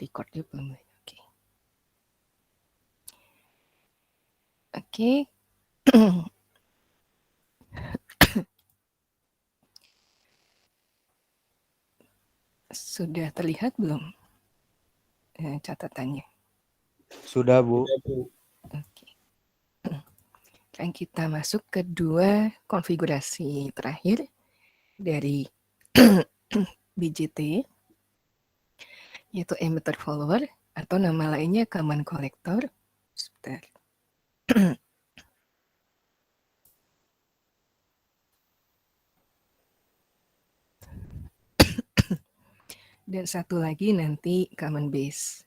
record dia belum. Oke. Sudah terlihat belum catatannya? Sudah, Bu. Oke. Kan kita masuk ke dua konfigurasi terakhir dari BJT, yaitu emitter follower atau nama lainnya common collector. Sebentar. Dan satu lagi nanti common base.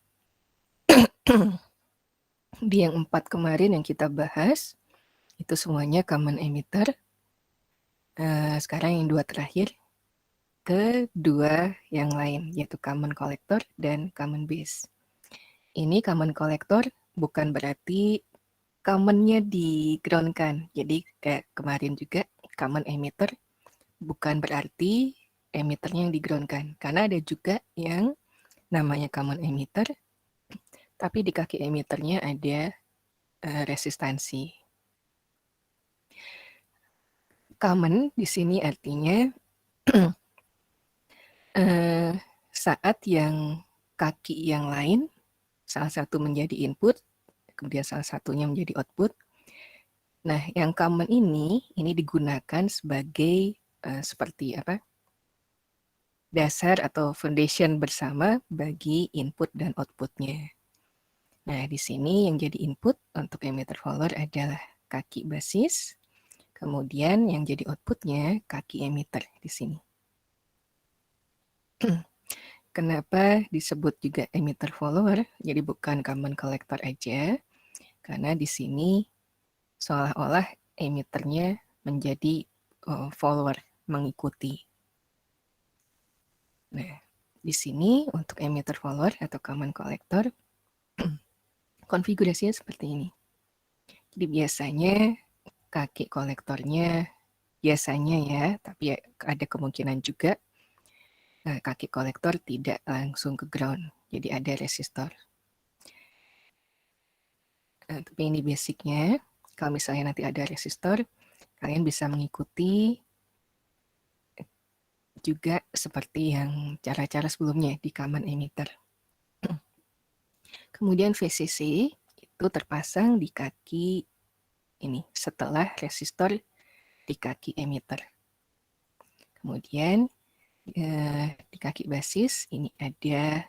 Di yang 4 kemarin yang kita bahas, itu semuanya common emitter. Sekarang yang 2 terakhir, ke 2 yang lain, yaitu common collector dan common base. Ini common collector bukan berarti common-nya di-ground-kan. Jadi kayak kemarin juga common emitter bukan berarti emitternya yang di-ground-kan. Karena ada juga yang namanya common emitter, tapi di kaki emitternya ada resistansi. Common di sini artinya saat yang kaki yang lain, salah satu menjadi input, kemudian salah satunya menjadi output. Nah, yang common ini digunakan sebagai seperti apa? Dasar atau foundation bersama bagi input dan outputnya. Nah, di sini yang jadi input untuk emitter follower adalah kaki basis, kemudian yang jadi outputnya kaki emitter di sini. Kenapa disebut juga emitter follower? Jadi bukan common collector aja, karena di sini seolah-olah emitternya menjadi follower, mengikuti. Nah, di sini untuk emitter follower atau common collector, konfigurasinya seperti ini. Jadi biasanya kaki kolektornya, biasanya ya, tapi ada kemungkinan juga kaki kolektor tidak langsung ke ground, jadi ada resistor. Tapi ini basicnya. Kalau misalnya nanti ada resistor, kalian bisa mengikuti juga seperti yang cara-cara sebelumnya di common emitter. Kemudian VCC itu terpasang di kaki ini setelah resistor di kaki emitter. Kemudian di kaki basis ini ada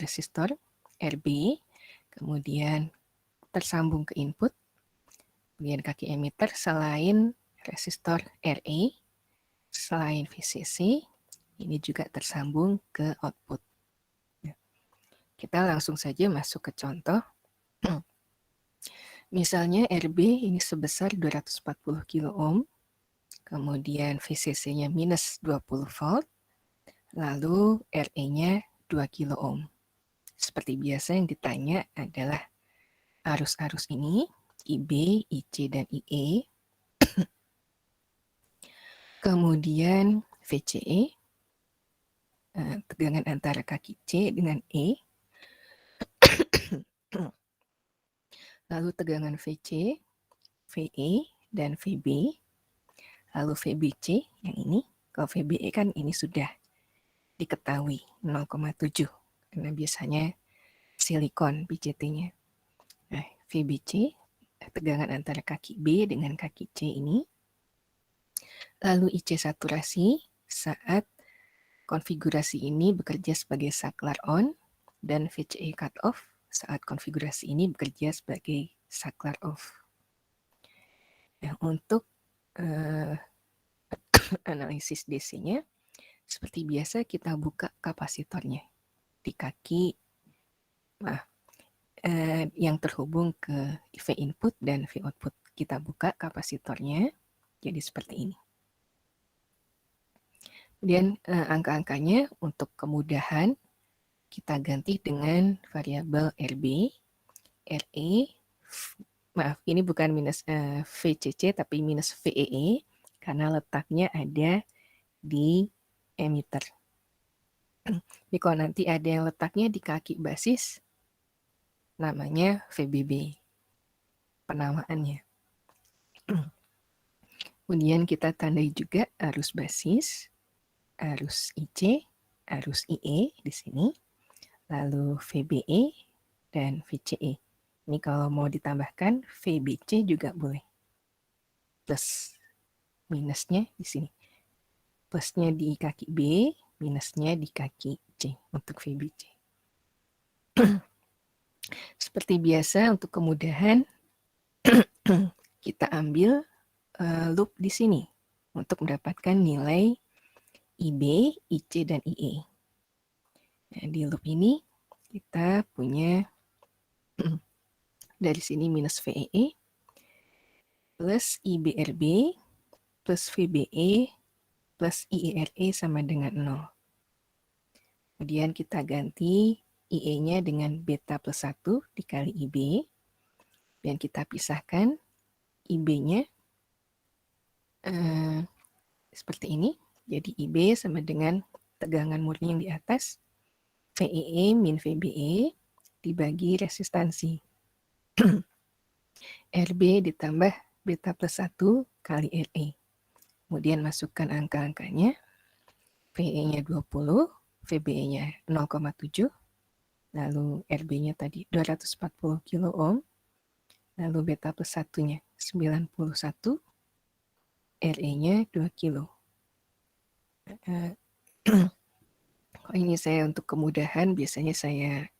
resistor RB, kemudian tersambung ke input. Kemudian kaki emitter selain resistor RE, selain VCC, ini juga tersambung ke output. Kita langsung saja masuk ke contoh. Misalnya RB ini sebesar 240 kilo ohm, kemudian VCC-nya minus 20 volt, lalu RE-nya 2 kilo ohm. Seperti biasa yang ditanya adalah arus-arus ini, IB, IC, dan IE. Kemudian VCE, tegangan antara kaki C dengan E. Lalu tegangan VC, VE, dan VB. Lalu VBC yang ini. Kalau VBE kan ini sudah diketahui 0,7 karena biasanya silikon BCT-nya. Nah, VBC tegangan antara kaki B dengan kaki C ini. Lalu IC saturasi saat konfigurasi ini bekerja sebagai saklar on dan VCE cutoff saat konfigurasi ini bekerja sebagai saklar off. Nah, untuk analisis DC-nya, seperti biasa kita buka kapasitornya di kaki yang terhubung ke V input dan V output. Kita buka kapasitornya, jadi seperti ini. Kemudian angka-angkanya untuk kemudahan kita ganti dengan variabel RB, RE, maaf ini bukan minus VCC tapi minus VEE karena letaknya ada di emitter. Tapi kalau nanti ada yang letaknya di kaki basis, namanya VBB, penamaannya. Kemudian kita tandai juga arus basis, arus IC, arus IE di sini, lalu VBE dan VCE. Ini kalau mau ditambahkan VBC juga boleh. Plus minusnya di sini. Plusnya di kaki B, minusnya di kaki C untuk VBC. Seperti biasa untuk kemudahan kita ambil loop di sini untuk mendapatkan nilai IB, IC, dan IE. Nah, di loop ini kita punya dari sini minus VEE plus IBRB plus VBE plus IERE sama dengan 0. Kemudian kita ganti IE-nya dengan beta plus 1 dikali IB. Dan kita pisahkan IB-nya seperti ini. Jadi IB sama dengan tegangan murni yang di atas, VEE min VBE dibagi resistansi. RB ditambah beta plus 1 kali RE. Kemudian masukkan angka-angkanya. VE-nya 20, VBE-nya 0,7, lalu RB-nya tadi 240 kilo ohm, lalu beta plus 1-nya 91, RE-nya 2 kilo. Ini saya untuk kemudahan, biasanya saya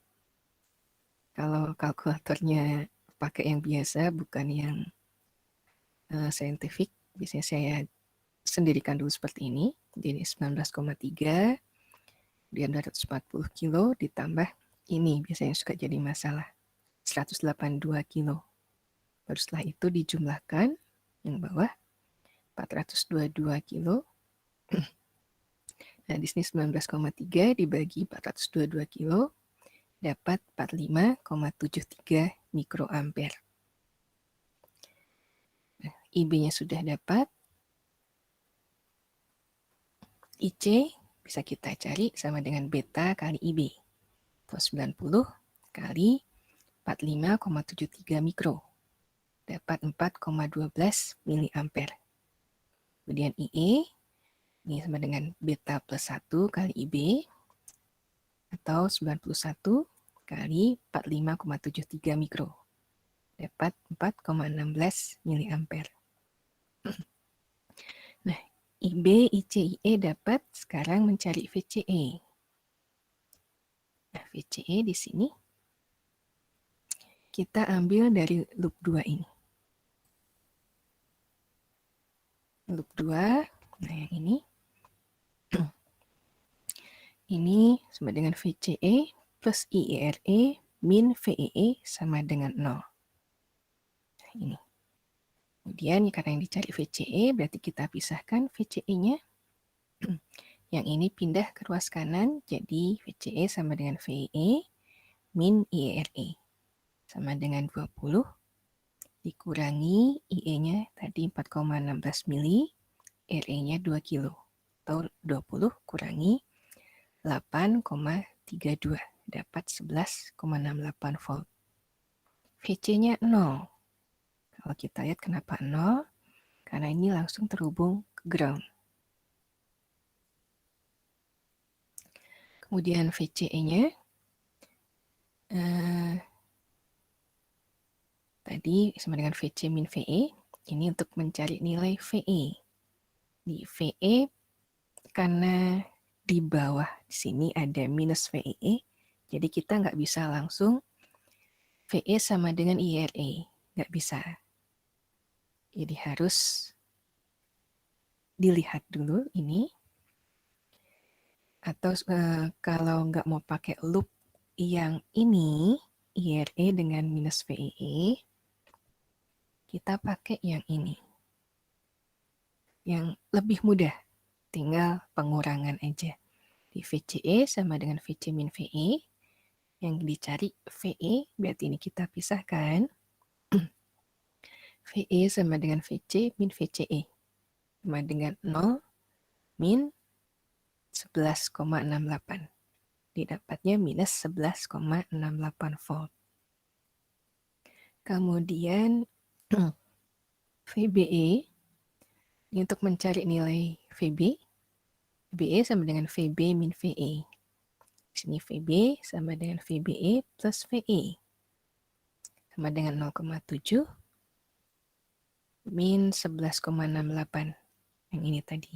kalau kalkulatornya pakai yang biasa, bukan yang saintifik, biasanya saya sendirikan dulu seperti ini. Jadi 19,3, kemudian 240 kilo ditambah ini, biasanya suka jadi masalah, 182 kilo. Baru setelah itu dijumlahkan yang bawah, 422 kilo. Nah, di sini 19,3 dibagi 422 kilo, dapat 45,73 mikroampere. Nah, IB-nya sudah dapat. IC bisa kita cari sama dengan beta kali IB. 90 kali 45,73 mikro. Dapat 4,12 miliampere. Kemudian IE, ini sama dengan beta plus 1 kali IB, atau 91 kali 45,73 mikro. Dapat 4,16 miliampere. Nah, IB, IC, IE dapat, sekarang mencari VCE. Nah, VCE di sini kita ambil dari loop 2 ini. Loop 2, nah yang ini. Ini sama dengan VCE plus IERE min VEE sama dengan 0. Nah, ini. Kemudian karena yang dicari VCE, berarti kita pisahkan VCE-nya. Yang ini pindah ke ruas kanan, jadi VCE sama dengan VEE min IERE. Sama dengan 20 dikurangi IE-nya tadi 4,16 mili, RE-nya 2 kilo. Atau 20 kurangi 8,32, dapat 11,68 volt. VC-nya 0. Kalau kita lihat kenapa 0? Karena ini langsung terhubung ke ground. Kemudian VCE-nya tadi sama dengan VC min VE. Ini untuk mencari nilai VE. Di VE karena di bawah di sini ada minus VEE, jadi kita nggak bisa langsung VE sama dengan IRE, nggak bisa. Jadi harus dilihat dulu ini. Atau kalau nggak mau pakai loop yang ini, IRE dengan minus VEE, kita pakai yang ini. Yang lebih mudah, tinggal pengurangan aja. Di VCE sama dengan VC min VE, yang dicari VE, berarti ini kita pisahkan. VE sama dengan VC min VCE, sama dengan 0 min 11,68. didapatnya minus 11,68 volt. Kemudian VBE, untuk mencari nilai VB, VBE sama dengan VB min VE. Di sini VB sama dengan VBE plus VE. Sama dengan 0,7 min 11,68. Yang ini tadi.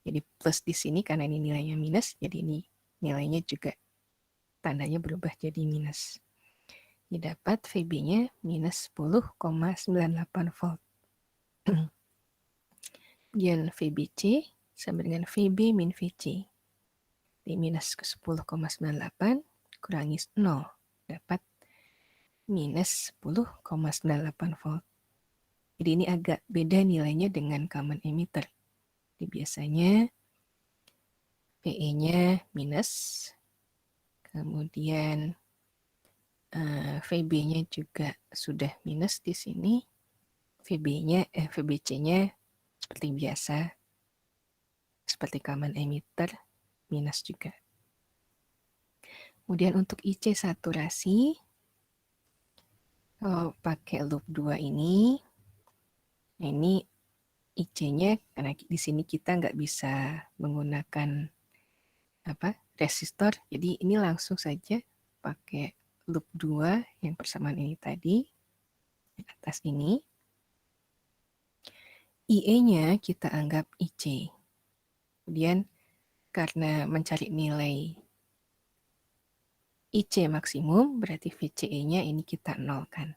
Jadi plus di sini karena ini nilainya minus, jadi ini nilainya juga tandanya berubah jadi minus. Didapat VB-nya minus 10,98 volt. Kemudian VBC sama dengan VB min VC. Di minus ke 10,98 kurangi 0. Dapat minus 10,98 volt. Jadi ini agak beda nilainya dengan common emitter. Jadi biasanya VE-nya minus, kemudian VB-nya juga sudah minus di sini. VBC-nya seperti biasa, seperti common emitter, minus juga. Kemudian untuk IC saturasi, kalau pakai loop 2 ini IC-nya, karena di sini kita nggak bisa menggunakan resistor, jadi ini langsung saja pakai loop 2 yang persamaan ini tadi, di atas ini. IE-nya kita anggap IC. Kemudian karena mencari nilai IC maksimum, berarti VCE-nya ini kita nolkan.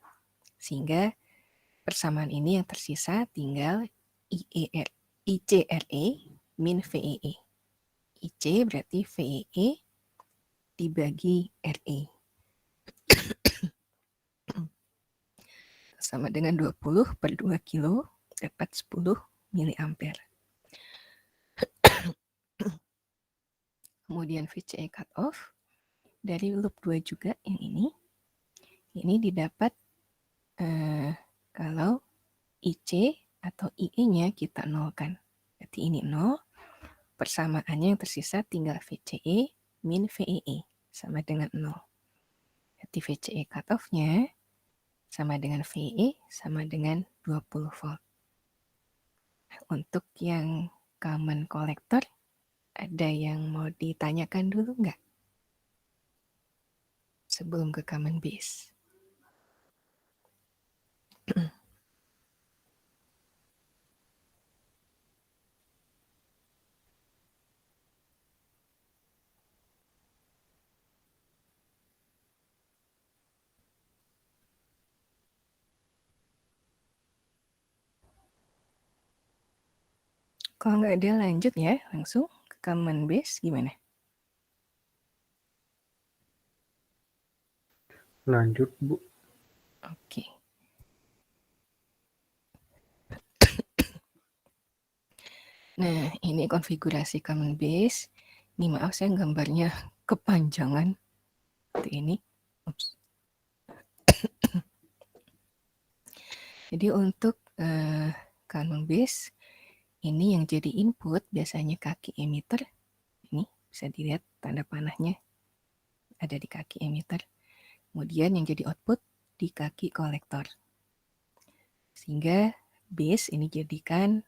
Sehingga persamaan ini yang tersisa tinggal ICRE min VEE. IC berarti VEE dibagi RE. Sama dengan 20 per 2 kilo, dapat 10 miliampere. Kemudian VCE cutoff, dari loop 2 juga yang ini didapat kalau IC atau IE-nya kita nolkan. Berarti ini 0, persamaannya yang tersisa tinggal VCE min VEE, sama dengan 0. Berarti VCE cutoff-nya sama dengan VE sama dengan 20 volt. Untuk yang common collector, ada yang mau ditanyakan dulu nggak? Sebelum ke common base. Kalau nggak ada lanjut ya, langsung ke common base gimana? Lanjut, Bu. Oke. Nah, ini konfigurasi common base. Ini maaf saya gambarnya kepanjangan. Seperti ini. Ups. Jadi untuk common base, ini yang jadi input biasanya kaki emitter. Ini bisa dilihat tanda panahnya ada di kaki emitter. Kemudian yang jadi output di kaki kolektor. Sehingga base ini jadikan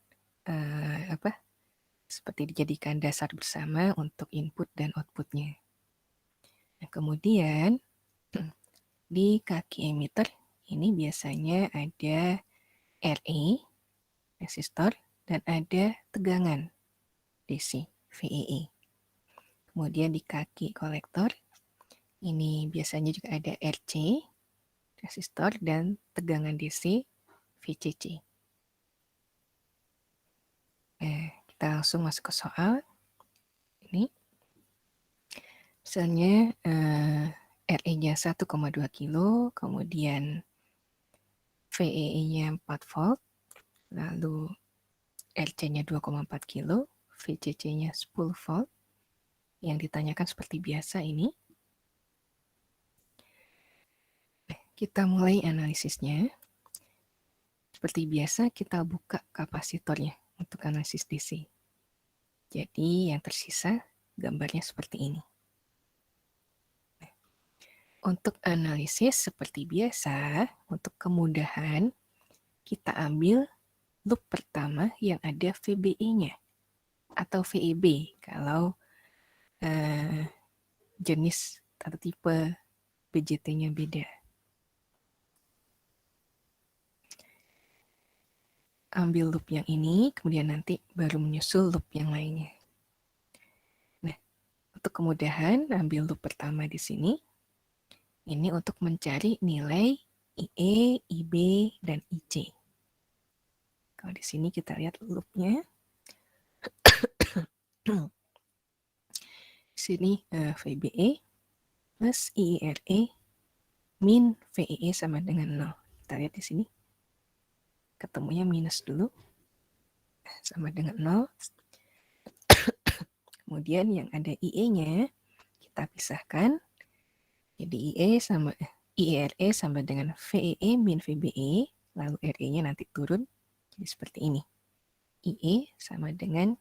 seperti dijadikan dasar bersama untuk input dan outputnya. Nah, kemudian di kaki emitter ini biasanya ada RE, resistor, dan ada tegangan DC, VEE. Kemudian di kaki kolektor, ini biasanya juga ada RC, resistor, dan tegangan DC, VCC. Kita langsung masuk ke soal. Ini, misalnya RE-nya 1,2 kilo, kemudian VEE-nya 4 volt, lalu RC-nya 2,4 kilo, VCC-nya 10 volt. Yang ditanyakan seperti biasa ini. Kita mulai analisisnya. Seperti biasa kita buka kapasitornya untuk analisis DC. Jadi yang tersisa gambarnya seperti ini. Untuk analisis seperti biasa, untuk kemudahan, kita ambil loop pertama yang ada VBE-nya atau VEB kalau jenis atau tipe BJT-nya beda. Ambil loop yang ini, kemudian nanti baru menyusul loop yang lainnya. Nah, untuk kemudahan, ambil loop pertama di sini. Ini untuk mencari nilai IE, IB, dan IC. Kalau di sini kita lihat loopnya. Di sini VBE plus IERE min VEE sama dengan 0. Kita lihat di sini. Ketemunya minus dulu. Sama dengan 0. Kemudian yang ada IE-nya kita pisahkan. Jadi IERE sama dengan VEE min VBE, lalu RE-nya nanti turun. Jadi seperti ini. IE sama dengan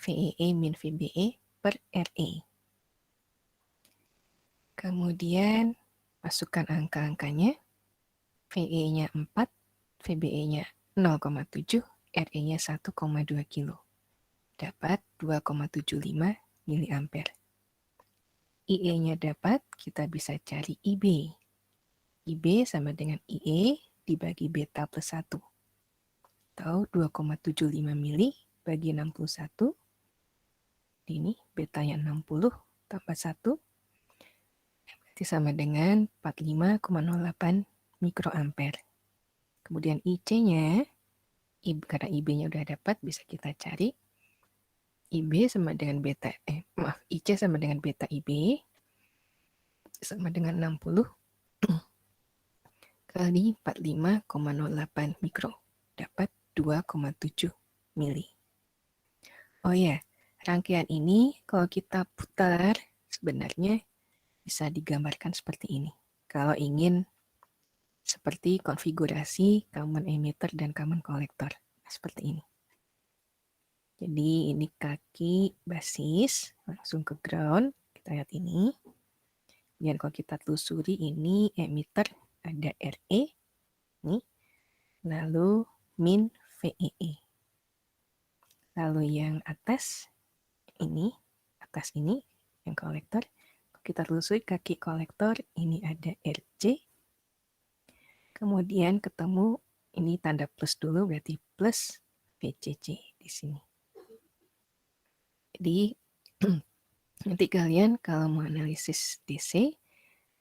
VEE min VBE per RE. Kemudian masukkan angka-angkanya. VE-nya 4, VBE-nya 0,7, RE-nya 1,2 kilo. Dapat 2,75 miliampere. IE-nya dapat, kita bisa cari IB. IB sama dengan IE dibagi beta plus 1. Atau 2,75 mili bagi 61. Ini betanya 60 tambah 1. Berarti sama dengan 45,08 mikroampere. Kemudian IC-nya, karena IB-nya udah dapat, bisa kita cari. IB sama dengan IC sama dengan beta IB sama dengan 60 kali 45,08 mikro. Dapat 2,7 mili. Oh ya, rangkaian ini kalau kita putar sebenarnya bisa digambarkan seperti ini. Kalau ingin seperti konfigurasi common emitter dan common collector. Seperti ini. Jadi ini kaki basis, langsung ke ground. Kita lihat ini. Dan kalau kita telusuri ini emitter ada RE. Nih. Lalu min VEE. Lalu yang atas ini yang kolektor. Kita telusuri kaki kolektor, ini ada RC. Kemudian ketemu ini tanda plus dulu, berarti plus VCC di sini. Jadi nanti kalian kalau mau analisis DC,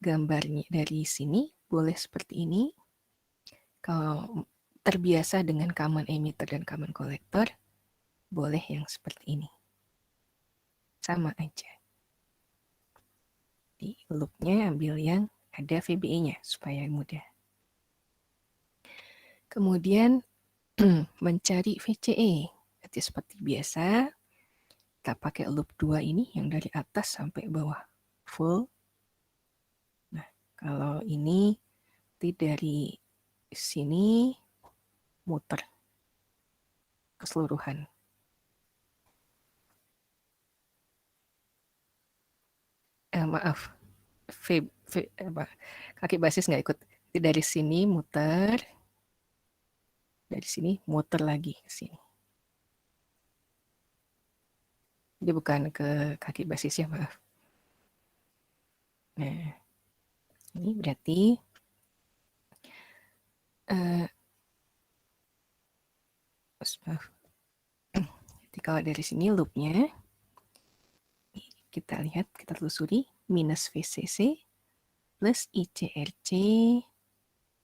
gambarnya dari sini boleh seperti ini. Kalau terbiasa dengan common emitter dan common collector, boleh yang seperti ini. Sama aja. Di loopnya ambil yang ada VBE-nya supaya mudah. Kemudian mencari VCE. Jadi seperti biasa, kita pakai loop 2 ini yang dari atas sampai bawah full. Nah, kalau ini dari sini muter keseluruhan. Maaf, kaki basis nggak ikut. Dari sini muter, dari sini muter lagi ke sini. Jadi bukan ke kaki basisnya, maaf. Nah, ini berarti jadi kalau dari sini loopnya, kita lihat, kita telusuri, minus VCC plus ICRC,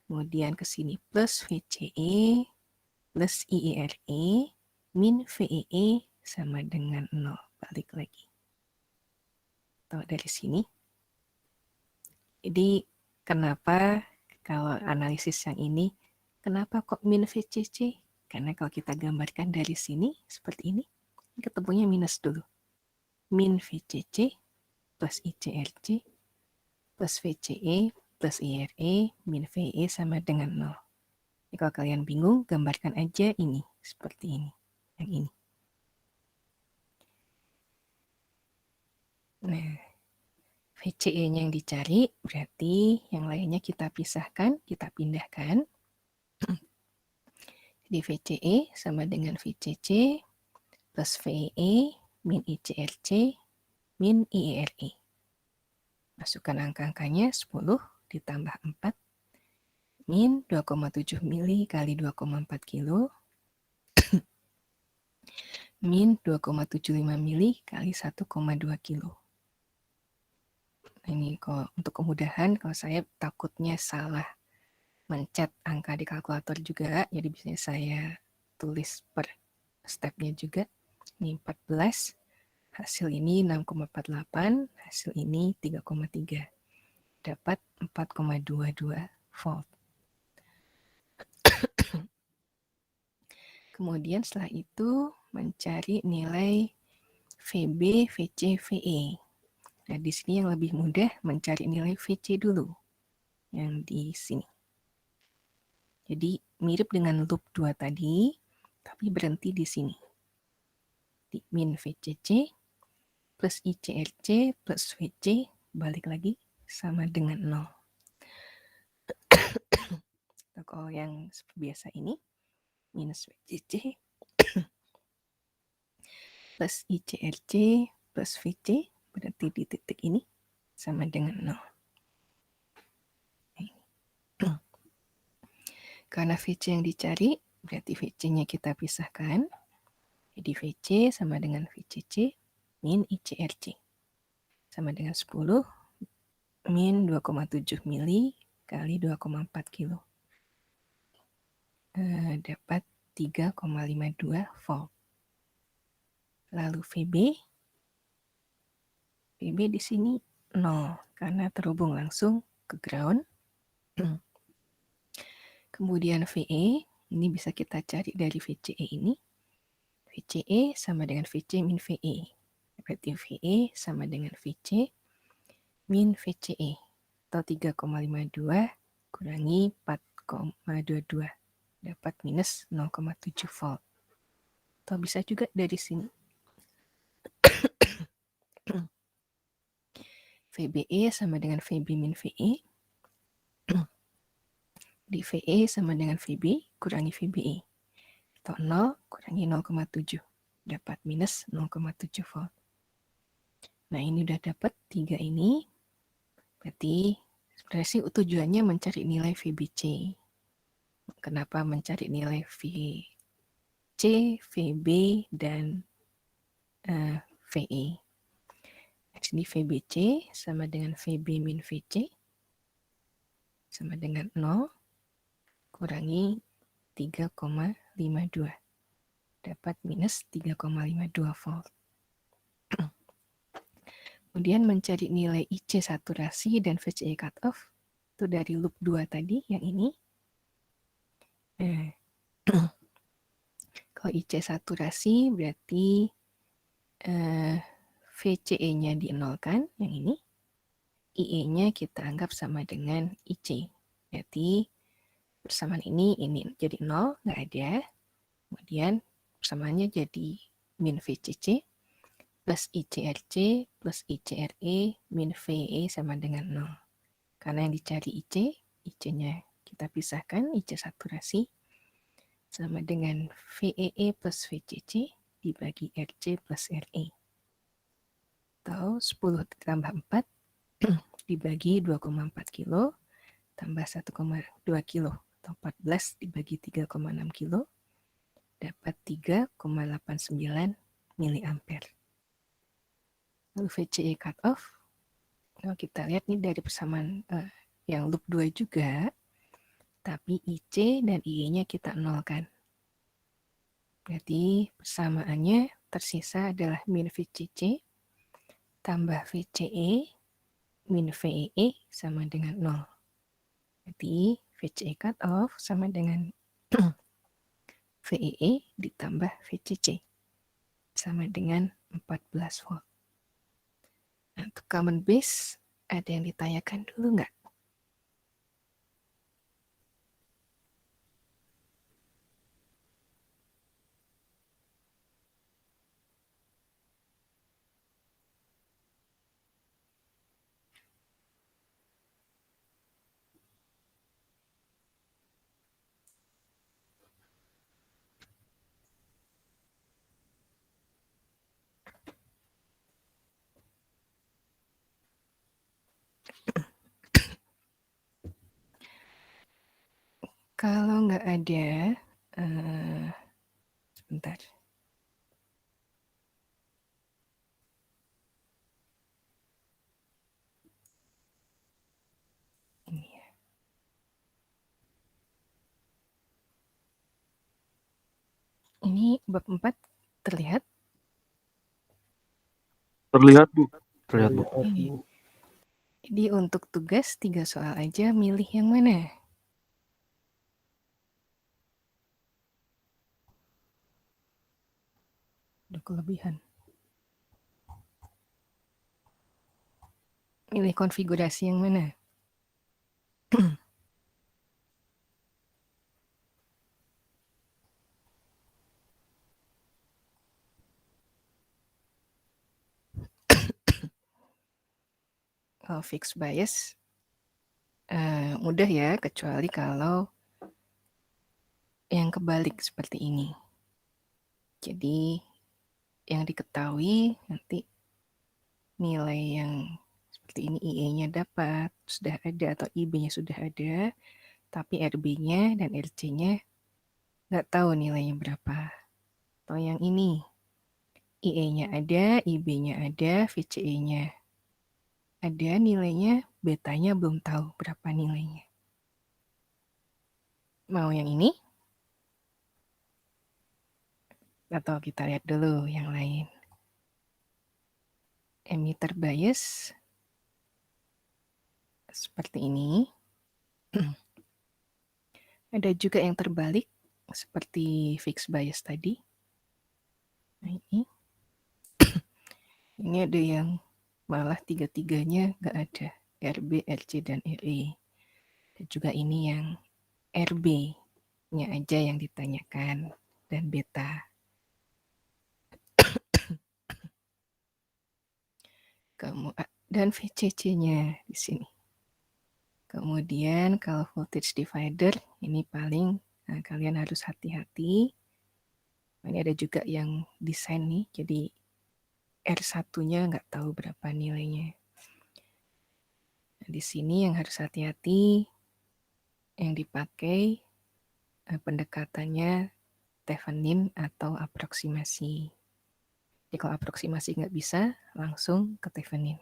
kemudian ke sini plus VCE plus IERE min VEE sama dengan 0. Balik lagi. Tahu dari sini. Jadi kenapa kalau analisis yang ini, kenapa kok min VCC? Karena kalau kita gambarkan dari sini seperti ini, ketemunya minus dulu. Min VCC plus ICRC plus VCE plus IRE min VE sama dengan 0. Jadi kalau kalian bingung, gambarkan aja ini, seperti ini, yang ini. Nah, VCE-nya yang dicari, berarti yang lainnya kita pisahkan, kita pindahkan. Jadi VCE sama dengan VCC plus VEE min ICRC min IERE. Masukkan angka-angkanya 10 ditambah 4 min 2,7 mili kali 2,4 kilo min 2,75 mili kali 1,2 kilo. Nah, ini kalau untuk kemudahan, kalau saya takutnya salah mencet angka di kalkulator juga, jadi biasanya saya tulis per stepnya juga. Ini 14, hasil ini 6,48, hasil ini 3,3. Dapat 4,22 volt. Kemudian setelah itu mencari nilai VB, VC, VE. Nah, di sini yang lebih mudah mencari nilai VC dulu. Yang di sini. Jadi mirip dengan loop 2 tadi, tapi berhenti di sini. Di min VCC plus ICRC plus VC, balik lagi sama dengan 0. Atau kalau yang seperti biasa ini, minus VCC plus ICRC plus VC, berarti di titik ini sama dengan 0. Karena VC yang dicari, berarti VC-nya kita pisahkan. Jadi VC sama dengan VCC min ICRC. Sama dengan 10 min 2,7 mili kali 2,4 kilo. Dapat 3,52 volt. Lalu VB di sini 0 karena terhubung langsung ke ground. Kemudian VE, ini bisa kita cari dari VCE ini. VCE sama dengan VC min VE. Berarti VE sama dengan VC min VCE. Atau 3,52 kurangi 4,22. Dapat minus 0,7 volt. Atau bisa juga dari sini. VBE sama dengan VB min VE. Di VE sama dengan VB kurangi VBE. Atau 0 kurangi 0,7. Dapat minus 0,7 volt. Nah, ini udah dapat 3 ini. Berarti sebenarnya sih tujuannya mencari nilai VBC. Kenapa mencari nilai VC, VB, dan VE? Di sini VBC sama dengan VB min VC sama dengan 0 kurangi 3,52. Dapat minus 3,52 volt. Kemudian mencari nilai IC saturasi dan VCE cutoff. Itu dari loop 2 tadi, yang ini. Kalau IC saturasi berarti VCE-nya dinolkan, yang ini. IE-nya kita anggap sama dengan IC. Berarti persamaan ini jadi 0, nggak ada. Kemudian persamaannya jadi min VCC plus ICRC plus ICRE min VE sama dengan 0. Karena yang dicari IC-nya kita pisahkan, IC saturasi sama dengan VEE plus VCC dibagi RC plus RE. Atau 10 ditambah 4 dibagi 2,4 kilo tambah 1,2 kilo. Atau 14 dibagi 3,6 kilo dapat 3,89 miliampere. Lalu VCE cutoff, kalau kita lihat nih dari persamaan yang loop 2 juga, tapi IC dan IE-nya kita nolkan. Berarti persamaannya tersisa adalah min VCC tambah VCE min VEE sama dengan 0. Berarti VCE cutoff sama dengan VEE ditambah VCC sama dengan 14 volt. Nah, untuk common base, ada yang ditanyakan dulu nggak? Kalau nggak ada, sebentar. Ini ya. Ini bab 4 terlihat? Terlihat, Bu. Terlihat, Bu. Ini. Jadi untuk tugas 3 soal aja, milih yang mana? Udah kelebihan. Milih konfigurasi yang mana? Kalau fixed bias, mudah ya, kecuali kalau yang kebalik seperti ini. Jadi yang diketahui nanti nilai yang seperti ini IE-nya dapat, sudah ada, atau IB-nya sudah ada, tapi RB-nya dan RC-nya nggak tahu nilainya berapa. Atau yang ini, IE-nya ada, IB-nya ada, VCE-nya ada, nilainya, betanya belum tahu berapa nilainya. Mau yang ini? Atau kita lihat dulu yang lain. Emitter bias seperti ini. Ada juga yang terbalik seperti fixed bias tadi. Nah, ini ada yang malah tiga-tiganya nggak ada, RB, RC, dan RE. Dan juga ini yang RB-nya aja yang ditanyakan, dan beta. Dan VCC-nya di sini. Kemudian kalau voltage divider, ini paling kalian harus hati-hati. Ini ada juga yang desain nih, jadi R1-nya nggak tahu berapa nilainya. Nah, di sini yang harus hati-hati, yang dipakai pendekatannya Thevenin atau aproksimasi. Jadi kalau aproksimasi nggak bisa, langsung ke Thevenin.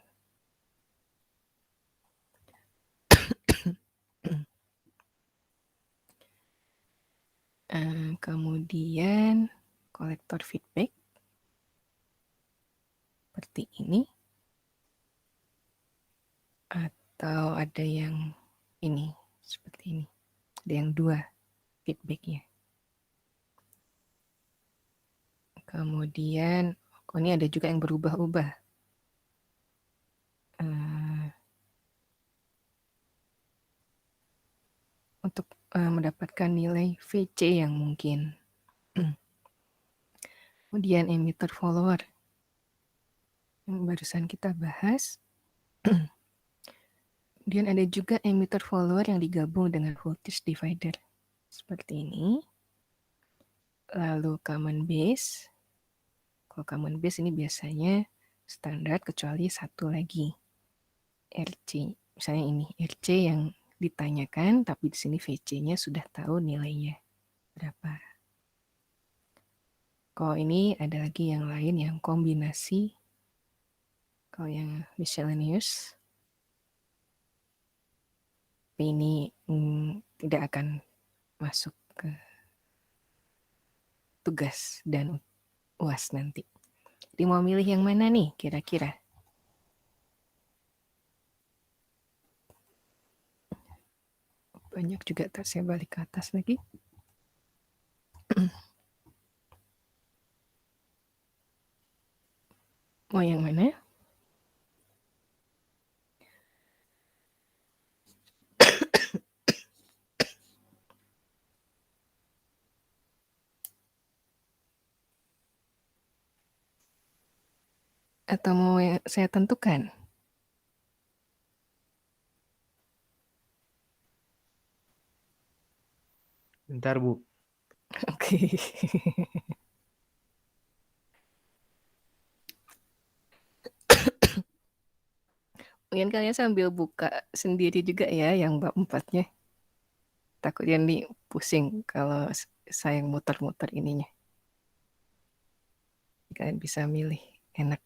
Kemudian kolektor feedback seperti ini, atau ada yang ini seperti ini, ada yang 2 feedbacknya. Kemudian ini ada juga yang berubah-ubah. Untuk mendapatkan nilai VC yang mungkin. Kemudian emitter follower yang barusan kita bahas. Kemudian ada juga emitter follower yang digabung dengan voltage divider seperti ini. Lalu common base. Kalau common base ini biasanya standar kecuali satu lagi, RC. Misalnya ini RC yang ditanyakan, tapi di sini VC-nya sudah tahu nilainya berapa. Kalau ini ada lagi yang lain yang kombinasi. Kalau yang miscellaneous, ini tidak akan masuk ke tugas dan UAS nanti. Jadi mau milih yang mana nih kira-kira? Banyak juga, saya balik ke atas lagi. Mau yang mana? Atau mau yang saya tentukan? Bentar, Bu. Oke. Mungkin kalian sambil buka sendiri juga ya yang bab 4-nya. Takutnya nih pusing kalau saya muter-muter ininya. Kalian bisa milih, enak.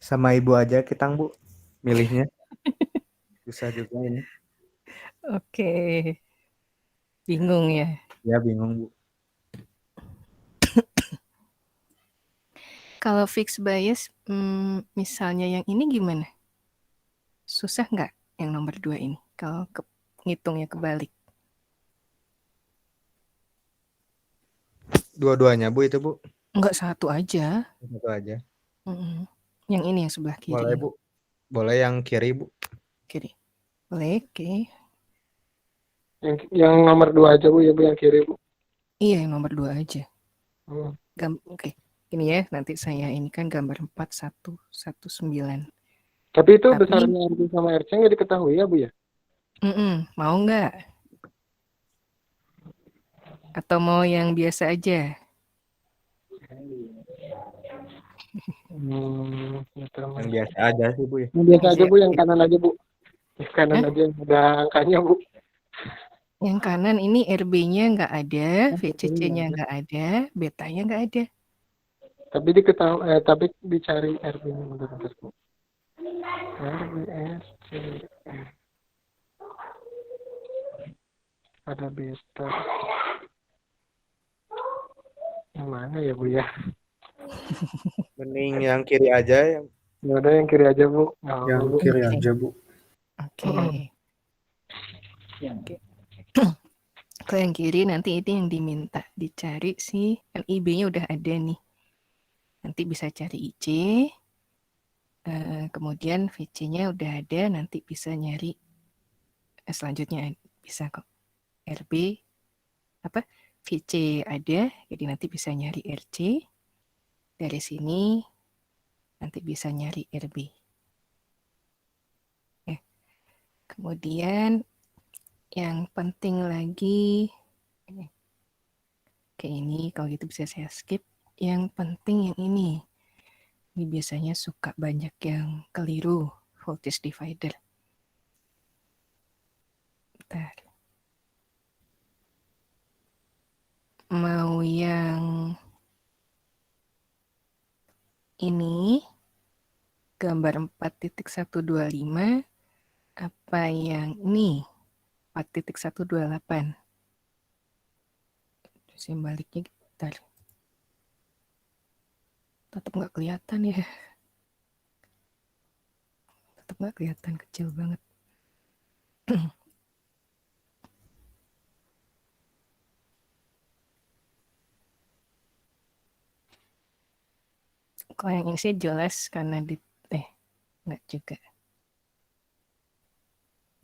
Sama ibu aja kita, Bu, milihnya. Susah juga ini. Oke. Bingung ya. Ya, bingung, Bu. Kalau fixed bias, misalnya yang ini gimana? Susah nggak yang nomor 2 ini? Kalau ngitungnya kebalik. Dua-duanya, Bu, itu, Bu. Enggak, satu aja. Satu aja. Yang ini yang sebelah kiri. Boleh, ini. Bu. Boleh yang kiri, Bu. Kiri. Boleh, oke. Yang nomor 2 aja, Bu, ya, Bu, yang kiri, Bu. Iya, yang nomor 2 aja. Hmm. Oke. Ini ya, nanti saya ini kan gambar 4119. Tapi itu besarnya RB sama RC nggak diketahui ya, Bu, ya? Mau nggak? Atau mau yang biasa aja? Yang biasa aja sih, Bu, ya. Yang biasa aja, Bu, yang kanan aja, Bu. Yang kanan aja yang ada angkanya, Bu. Yang kanan ini RB-nya nggak ada, VCC-nya nggak ada, betanya nggak ada. Tapi tapi dicari RB-nya bentar, Bu. RBSC. Ada beta. Yang mana ya, Bu, ya? Mending yang kiri aja. Ya udah yang kiri aja, Bu. Yang kiri aja, Bu. Oke. Kalau yang kiri nanti itu yang diminta dicari sih, kan IB-nya udah ada nih. Nanti bisa cari IC, kemudian VC-nya udah ada, nanti bisa nyari selanjutnya bisa kok. RB, VC ada, jadi nanti bisa nyari RC. Dari sini nanti bisa nyari RB. Kemudian yang penting lagi, kayak ini, kalau gitu bisa saya skip. Yang penting yang ini. Ini biasanya suka banyak yang keliru, voltage divider. Bentar. Mau yang ini, gambar 4.125, apa yang ini, 4.128. Simbaliknya bentar. Tetap nggak kelihatan ya. Tetap nggak kelihatan, kecil banget. Kalau yang ini sih jelas karena nggak juga.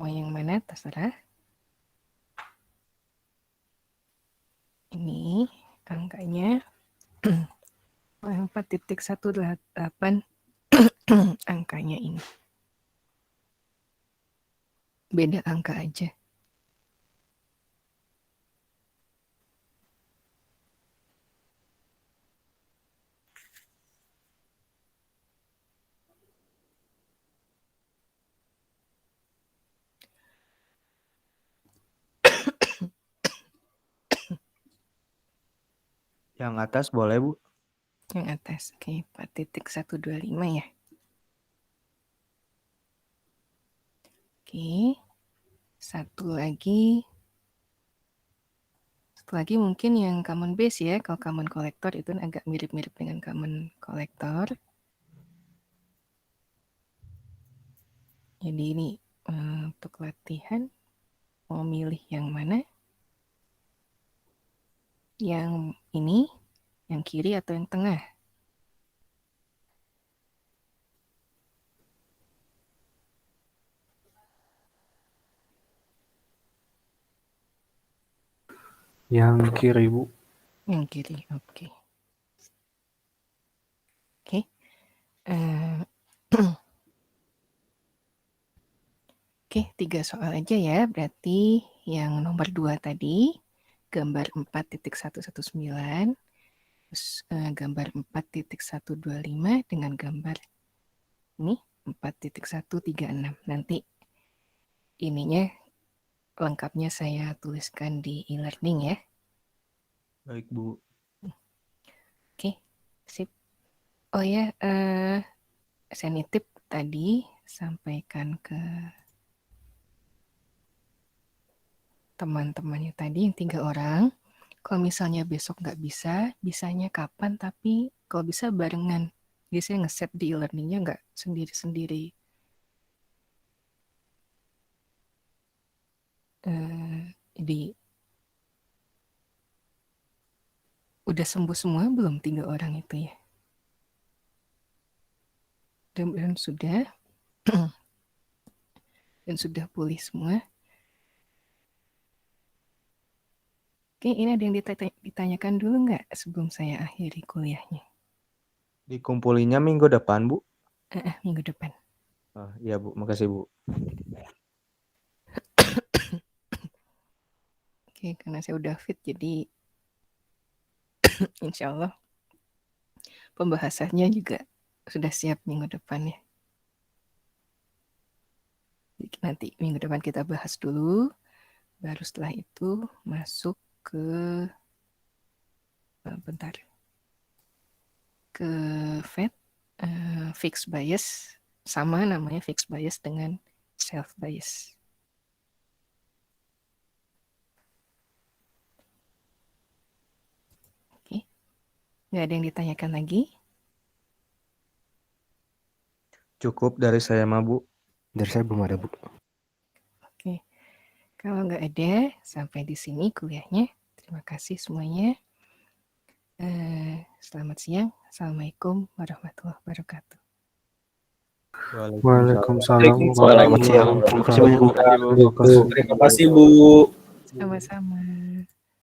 Mau yang mana terserah. Ini angkanya 4.18 angkanya ini. Beda angka aja. Yang atas boleh, Bu? Yang atas, oke, 4.125 ya. Oke, satu lagi mungkin yang common base ya. Kalau common collector itu agak mirip-mirip dengan common collector. Jadi ini untuk latihan mau milih yang mana? Yang ini, yang kiri atau yang tengah? Yang kiri, Bu. Yang kiri, oke. Oke. Oke, 3 soal aja ya. Berarti yang nomor 2 tadi, gambar 4.119, terus gambar 4.125 dengan gambar ini 4.136. Nanti ininya lengkapnya saya tuliskan di e-learning ya. Baik, Bu. Oke, sip. Oh ya, saya nitip tadi sampaikan ke teman-temannya tadi yang 3 orang. Kalau misalnya besok nggak bisa, bisanya kapan, tapi kalau bisa barengan. Jadi saya nge-set di e-learningnya nggak sendiri-sendiri. Jadi udah sembuh semua belum 3 orang itu ya? Dan sudah. Dan sudah pulih semua. Oke, ini ada yang ditanyakan dulu nggak sebelum saya akhiri kuliahnya? Dikumpulinya minggu depan, Bu? Minggu depan. Oh, iya, Bu. Makasih, Bu. Oke, karena saya udah fit, jadi insya Allah pembahasannya juga sudah siap minggu depan ya. Jadi nanti minggu depan kita bahas dulu, baru setelah itu masuk ke ke FET, fixed bias, sama namanya fixed bias dengan self bias. Oke, nggak ada yang ditanyakan lagi? Cukup dari saya mah, Bu. Dari saya belum ada, Bu. Oke, kalau nggak ada, sampai di sini kuliahnya. Terima kasih semuanya. Selamat siang. Assalamualaikum warahmatullahi wabarakatuh. Waalaikumsalam. Selamat siang. Terima kasih banyak, Bu. Terima kasih, Bu. Sama-sama.